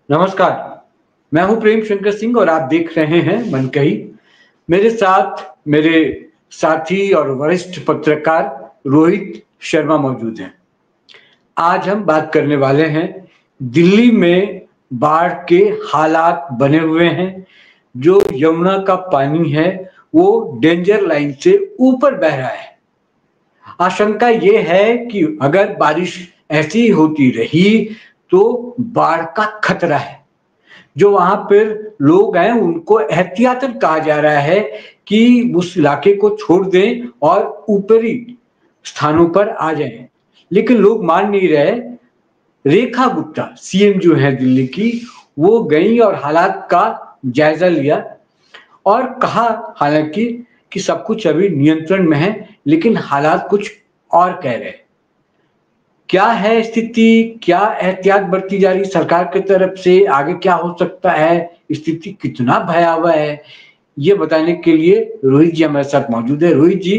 नमस्कार, मैं हूं प्रेम शंकर सिंह और आप देख रहे हैं मनकही। मेरे साथ मेरे साथी और वरिष्ठ पत्रकार रोहित शर्मा मौजूद हैं। आज हम बात करने वाले हैं दिल्ली में बाढ़ के हालात बने हुए हैं। जो यमुना का पानी है वो डेंजर लाइन से ऊपर बह रहा है। आशंका ये है कि अगर बारिश ऐसी होती रही तो बाढ़ का खतरा है। जो वहां पर लोग हैं उनको एहतियातन कहा जा रहा है कि उस इलाके को छोड़ दें और ऊपरी स्थानों पर आ जाएं, लेकिन लोग मान नहीं रहे। रेखा गुप्ता सीएम जो है दिल्ली की, वो गई और हालात का जायजा लिया और कहा हालांकि कि सब कुछ अभी नियंत्रण में है, लेकिन हालात कुछ और कह रहे हैं। क्या है स्थिति, क्या एहतियात बरती जा रही सरकार की तरफ से, आगे क्या हो सकता है, स्थिति कितना भयावह है, ये बताने के लिए रोहित जी हमारे साथ मौजूद है। रोहित जी,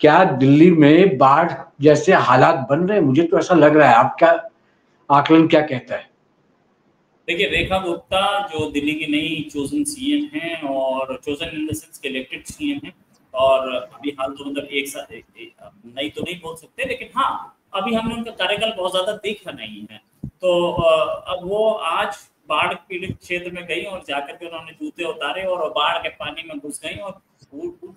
क्या दिल्ली में बाढ़ जैसे हालात बन रहे हैं? मुझे तो ऐसा लग रहा है, आपका आकलन क्या कहता है? देखिए, रेखा गुप्ता जो दिल्ली की नई चोजन सीएम हैं और chosen in the sense elected CM हैं, और अभी हाल तो मतलब एक साल नई तो नहीं बोल सकते, लेकिन हाँ अभी हमने उनका कार्यकाल बहुत ज्यादा देखा नहीं है। तो अब वो आज बाढ़ पीड़ित क्षेत्र में गई और जाकर के उन्होंने जूते उतारे और बाढ़ के पानी में घुस गई और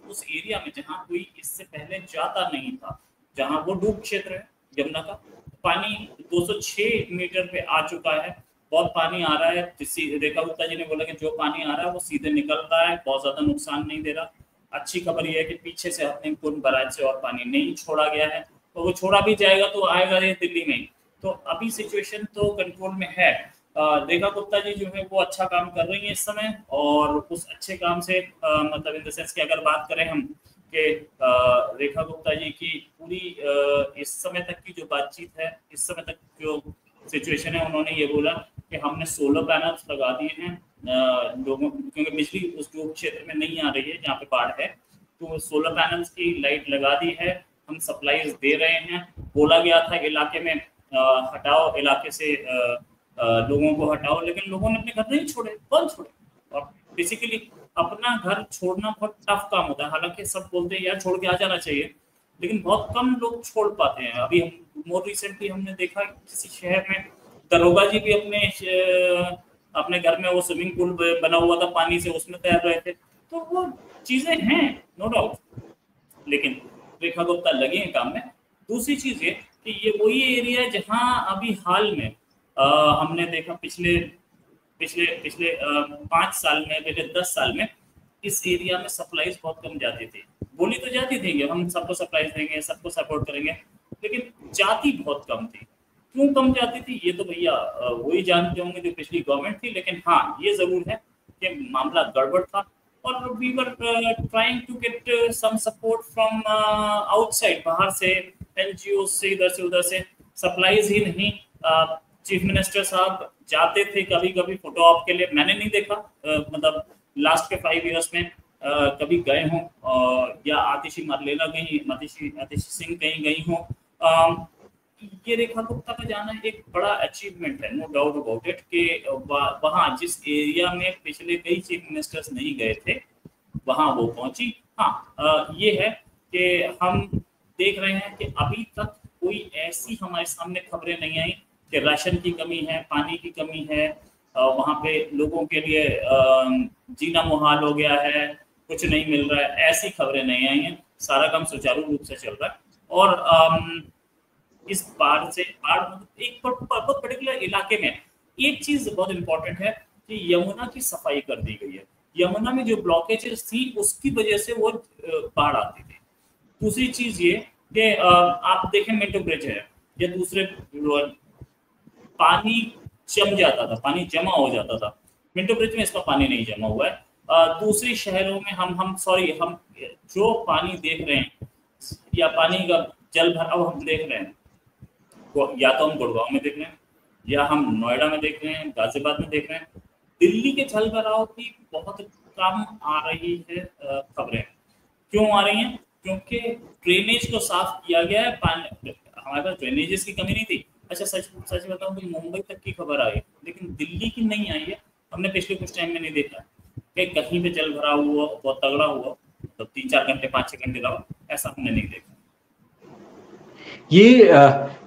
उस एरिया में जहाँ कोई इससे पहले जाता नहीं था, जहाँ वो डूब क्षेत्र है यमुना का, पानी 206 मीटर पे आ चुका है। बहुत पानी आ रहा है। रेखा गुप्ता जी ने बोला कि जो पानी आ रहा है वो सीधे निकल रहा है, बहुत ज्यादा नुकसान नहीं दे रहा। अच्छी खबर यह है कि पीछे से हथनीकुंड बैराज से और पानी नहीं छोड़ा गया है, तो वो छोड़ा भी जाएगा तो आएगा ये दिल्ली में। तो अभी सिचुएशन तो कंट्रोल में है। रेखा गुप्ता जी जो है वो अच्छा काम कर रही है इस समय, और उस अच्छे काम से मतलब इन द सेंस की अगर बात करें हम कि रेखा गुप्ता जी की पूरी इस समय तक की जो बातचीत है, इस समय तक जो सिचुएशन है, उन्होंने ये बोला कि हमने सोलर पैनल्स लगा दिए हैं लोगों, क्योंकि बिजली उस जो क्षेत्र में नहीं आ रही है जहाँ पे बाढ़ है, तो सोलर पैनल्स की लाइट लगा दी है, हम सप्लाईज दे रहे हैं। बोला गया था इलाके में हटाओ, इलाके से लोगों को हटाओ, लेकिन लोगों ने अपने घर नहीं छोड़े, कौन छोड़े। और बेसिकली अपना घर छोड़ना बहुत टफ काम होता है। हालांकि सब बोलते हैं यार छोड़ के आ जाना चाहिए, लेकिन बहुत कम लोग छोड़ पाते हैं। अभी हम मोर रिसेंटली हमने देखा किसी शहर में दरोगा जी भी अपने घर में वो स्विमिंग पूल बना हुआ था पानी से, उसमें तैर रहे थे। तो वो चीजें हैं, नो डाउट, लेकिन रेखा गुप्ता लगे हैं काम में। दूसरी चीज ये कि ये वही एरिया है जहां अभी हाल में हमने देखा पिछले पिछले पिछले 5 साल में, पिछले 10 साल में इस एरिया में सप्लाईज बहुत कम जाती थी। बोली तो जाती थी कि हम सबको सप्लाईज देंगे, सबको सपोर्ट करेंगे, लेकिन जाती बहुत कम थी। क्यों कम जाती थी ये तो भैया वही जानते होंगे जो पिछली गवर्नमेंट थी, लेकिन हाँ ये जरूर है कि मामला गड़बड़ था और we were trying to get some support from outside, बाहर से, एनजीओ से, इधर से उधर से, सप्लाईज ही नहीं। चीफ मिनिस्टर साहब जाते थे कभी कभी फोटो ऑप के लिए, मैंने नहीं देखा मतलब लास्ट के 5 इयर्स में कभी गए हों, या आतिशी मरलेला गई, आतिशी सिंह कहीं गई हों। ये रेखा गुप्ता का जाना एक बड़ा अचीवमेंट है, नो डाउट अबाउट इट, कि वहाँ जिस एरिया में पिछले कई चीफ मिनिस्टर्स नहीं गए थे वहाँ वो पहुंची। हाँ ये है कि हम देख रहे हैं कि अभी तक कोई ऐसी हमारे सामने खबरें नहीं आई कि राशन की कमी है, पानी की कमी है, वहाँ पे लोगों के लिए जीना मुहाल हो गया है, कुछ नहीं मिल रहा है, ऐसी खबरें नहीं आई हैं। सारा काम सुचारू रूप से चल रहा है। और इस बाढ़ से मतलब एक बहुत पर्टिकुलर इलाके में एक चीज बहुत इंपॉर्टेंट है कि यमुना की सफाई कर दी गई है। यमुना में जो ब्लॉकेजेस थी उसकी वजह से वो बाढ़ आती थी। दूसरी चीज ये कि आप देखें मिंटो ब्रिज है या दूसरे, पानी जम जाता था, पानी जमा हो जाता था। मिंटो ब्रिज में इसका पानी नहीं जमा हुआ है। दूसरी शहरों में हम जो पानी देख रहे हैं या पानी का जल भराव हम देख रहे हैं, या तो हम गुड़गांव में देख रहे हैं, या हम नोएडा में देख रहे हैं, गाजियाबाद में देख रहे हैं। दिल्ली के जल भराव की बहुत कम आ रही है खबरें। क्यों आ रही हैं? क्योंकि ड्रेनेज को साफ किया गया है। हमारे पास ड्रेनेजेस की कमी नहीं थी, अच्छा सच सच बताऊं तो मुंबई तक की खबर आई, लेकिन दिल्ली की नहीं आई है। हमने पिछले कुछ टाइम में नहीं देखा कि कहीं पे जल भराव हुआ बहुत तगड़ा हुआ, तो 3-4 घंटे 5-6 घंटे रहा, ऐसा हमने नहीं देखा। ये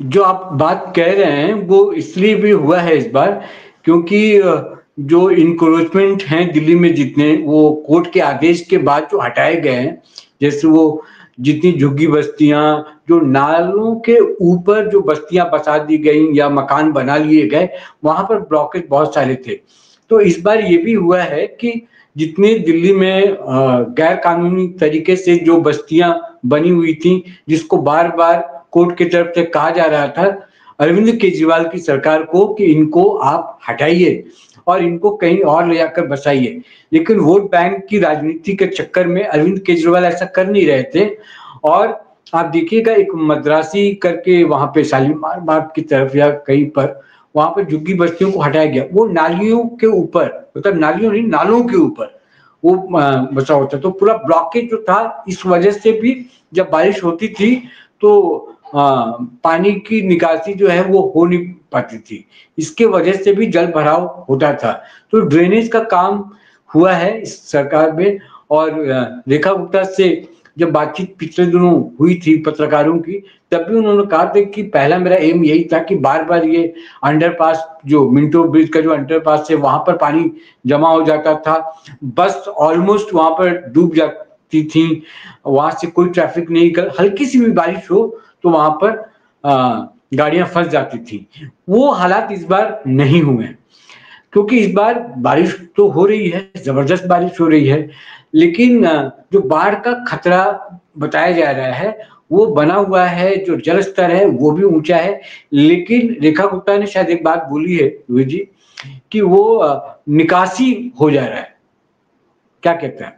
जो आप बात कह रहे हैं वो इसलिए भी हुआ है इस बार क्योंकि जो इंक्रोचमेंट हैं दिल्ली में जितने, वो कोर्ट के आदेश के बाद जो हटाए गए हैं, जैसे वो जितनी झुग्गी बस्तियां, जो नालों के ऊपर जो बस्तियां बसा दी गई या मकान बना लिए गए, वहां पर ब्लॉकेज बहुत सारे थे। तो इस बार ये भी हुआ है कि जितने दिल्ली में गैर कानूनी तरीके से जो बस्तियां बनी हुई थी, जिसको बार बार कोर्ट की तरफ से कहा जा रहा था अरविंद केजरीवाल की सरकार को कि इनको आप हटाइए और इनको कहीं और ले जाकर बसाइए, लेकिन वोट बैंक की राजनीति के चक्कर में अरविंद केजरीवाल ऐसा कर नहीं रहे थे। और आप देखिएगा एक मद्रासी करके वहां पे शालीमार बाग की तरफ या कहीं पर वहां पर झुग्गी बस्तियों को हटाया गया, वो नालियों के ऊपर, मतलब नालियों नहीं नालों के ऊपर वो बसा होता। तो पूरा ब्लॉकेज जो था इस वजह से भी जब बारिश होती थी तो पानी की निकासी जो है वो हो नहीं पाती थी, इसके वजह से भी जल भराव होता था। तो ड्रेनेज का काम हुआ है इस सरकार में। और रेखा गुप्ता से जब बातचीत पिछले दिनों हुई थी पत्रकारों की, तब भी उन्होंने कहा था कि पहला मेरा एम यही था कि बार बार ये अंडरपास, जो मिंटो ब्रिज का जो अंडरपास है वहां पर पानी जमा हो जाता था, बस ऑलमोस्ट वहां पर डूब जाती थी, वहां से कोई ट्रैफिक नहीं कर, हल्की सी भी बारिश हो तो वहां पर गाड़ियां फंस जाती थी। वो हालात इस बार नहीं हुए क्योंकि इस बार बारिश तो हो रही है, जबरदस्त बारिश हो रही है, लेकिन जो बाढ़ का खतरा बताया जा रहा है वो बना हुआ है, जो जल स्तर है वो भी ऊंचा है। लेकिन रेखा गुप्ता ने शायद एक बात बोली है रोहित जी कि वो निकासी हो जा रहा है, क्या कहते हैं?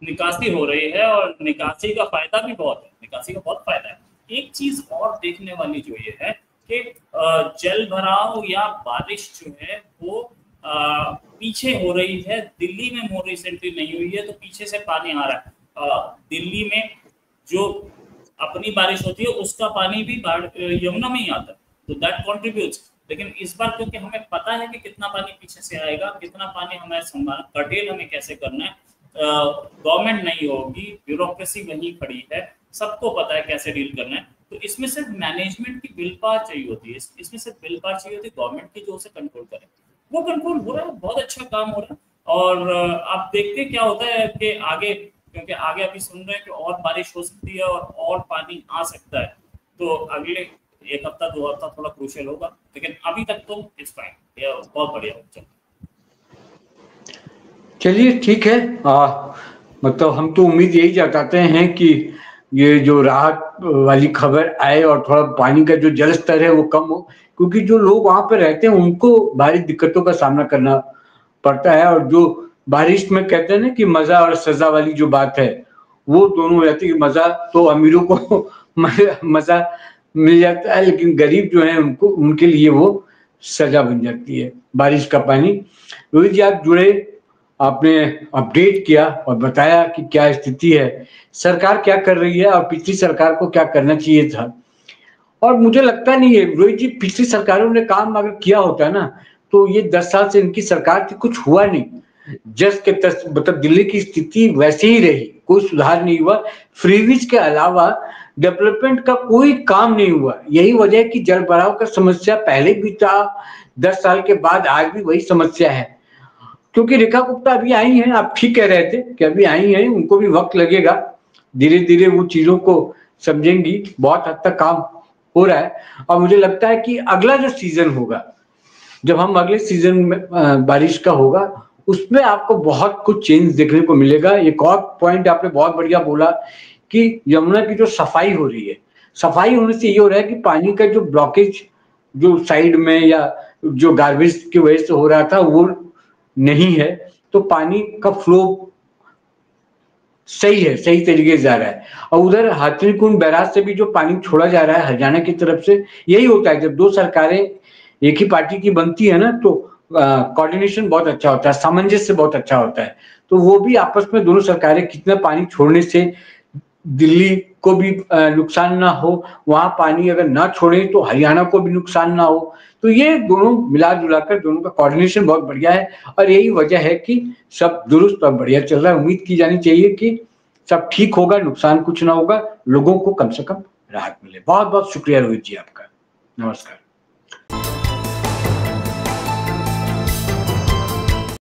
निकासी हो रही है और निकासी का फायदा भी बहुत है, निकासी का बहुत फायदा है। एक चीज और देखने वाली जो ये है कि जल भराव या बारिश जो है वो पीछे हो रही है, दिल्ली में मोर रिसेंटली नहीं हुई है तो पीछे से पानी आ रहा है। दिल्ली में जो अपनी बारिश होती है उसका पानी भी यमुना में ही आता है, तो दैट कॉन्ट्रीब्यूट्स। लेकिन इस बार क्योंकि हमें पता है कि कितना पानी पीछे से आएगा, कितना पानी हमें संभालना, कर्टेल हमें कैसे करना है, गवर्नमेंट नहीं होगी, ब्यूरोक्रेसी वहीं खड़ी है, सबको पता है कैसे डील करना है। तो इसमें सिर्फ मैनेजमेंट की विल पावर चाहिए होती है, इसमें सिर्फ विल पावर चाहिए होती है गवर्नमेंट की, जो उसे कंट्रोल करे। वो कंट्रोल हो रहा है, बहुत अच्छा काम हो रहा है। और आप देखते क्या होता है कि आगे, क्योंकि आगे अभी सुन रहे हैं कि और बारिश हो सकती है और पानी आ सकता है, तो अगले 1 हफ्ता 2 हफ्ता थोड़ा क्रूशियल होगा, लेकिन अभी तक तो इट्स फाइन, बहुत बढ़िया हो। चलिए ठीक है। मतलब हम तो उम्मीद यही जताते हैं कि ये जो राहत वाली खबर आए और थोड़ा पानी का जो जल स्तर है वो कम हो, क्योंकि जो लोग वहां पर रहते हैं उनको भारी दिक्कतों का सामना करना पड़ता है। और जो बारिश में कहते हैं ना कि मजा और सजा वाली जो बात है वो दोनों रहती है। मजा तो अमीरों को मजा मिल जाता है, लेकिन गरीब जो है उनको, उनके लिए वो सजा बन जाती है बारिश का पानी। रोहित जी आप जुड़े, आपने अपडेट किया और बताया कि क्या स्थिति है, सरकार क्या कर रही है और पिछली सरकार को क्या करना चाहिए था। और मुझे लगता नहीं है रोहित जी, पिछली सरकारों ने काम अगर किया होता ना तो ये 10 साल से इनकी सरकार थी, कुछ हुआ नहीं। जस के तस, मतलब दिल्ली की स्थिति वैसे ही रही, कोई सुधार नहीं हुआ। फ्रीबीज के अलावा डेवलपमेंट का कोई काम नहीं हुआ। यही वजह है कि जल भराव का समस्या पहले भी था, 10 साल के बाद आज भी वही समस्या है। क्योंकि रेखा गुप्ता अभी आई हैं, आप ठीक कह रहे थे कि अभी आई हैं, उनको भी वक्त लगेगा, धीरे धीरे वो चीजों को समझेंगी, बहुत हद तक काम हो रहा है। और मुझे लगता है कि अगला जो सीजन होगा, जब हम अगले सीजन में बारिश का होगा, उसमें आपको बहुत कुछ चेंज देखने को मिलेगा। एक और पॉइंट आपने बहुत बढ़िया बोला कि यमुना की जो सफाई हो रही है, सफाई होने से ये हो रहा है कि पानी का जो ब्लॉकेज जो साइड में या जो गार्बेज की वजह से हो रहा था वो नहीं है, तो पानी का फ्लो सही है, सही तरीके से जा रहा है। और उधर हाथीकुंड बैराज से भी जो पानी छोड़ा जा रहा है हरियाणा की तरफ से, यही होता है जब दो सरकारें एक ही पार्टी की बनती है ना, तो कोऑर्डिनेशन बहुत अच्छा होता है, सामंजस्य बहुत अच्छा होता है। तो वो भी आपस में दोनों सरकारें कितना पानी छोड़ने से दिल्ली को भी नुकसान ना हो, वहां पानी अगर ना छोड़े तो हरियाणा को भी नुकसान ना हो। तो ये दोनों मिला जुला कर दोनों का कोऑर्डिनेशन बहुत बढ़िया है और यही वजह है कि सब दुरुस्त और बढ़िया चल रहा है। उम्मीद की जानी चाहिए कि सब ठीक होगा, नुकसान कुछ ना होगा, लोगों को कम से कम राहत मिले। बहुत बहुत शुक्रिया रोहित जी आपका। नमस्कार।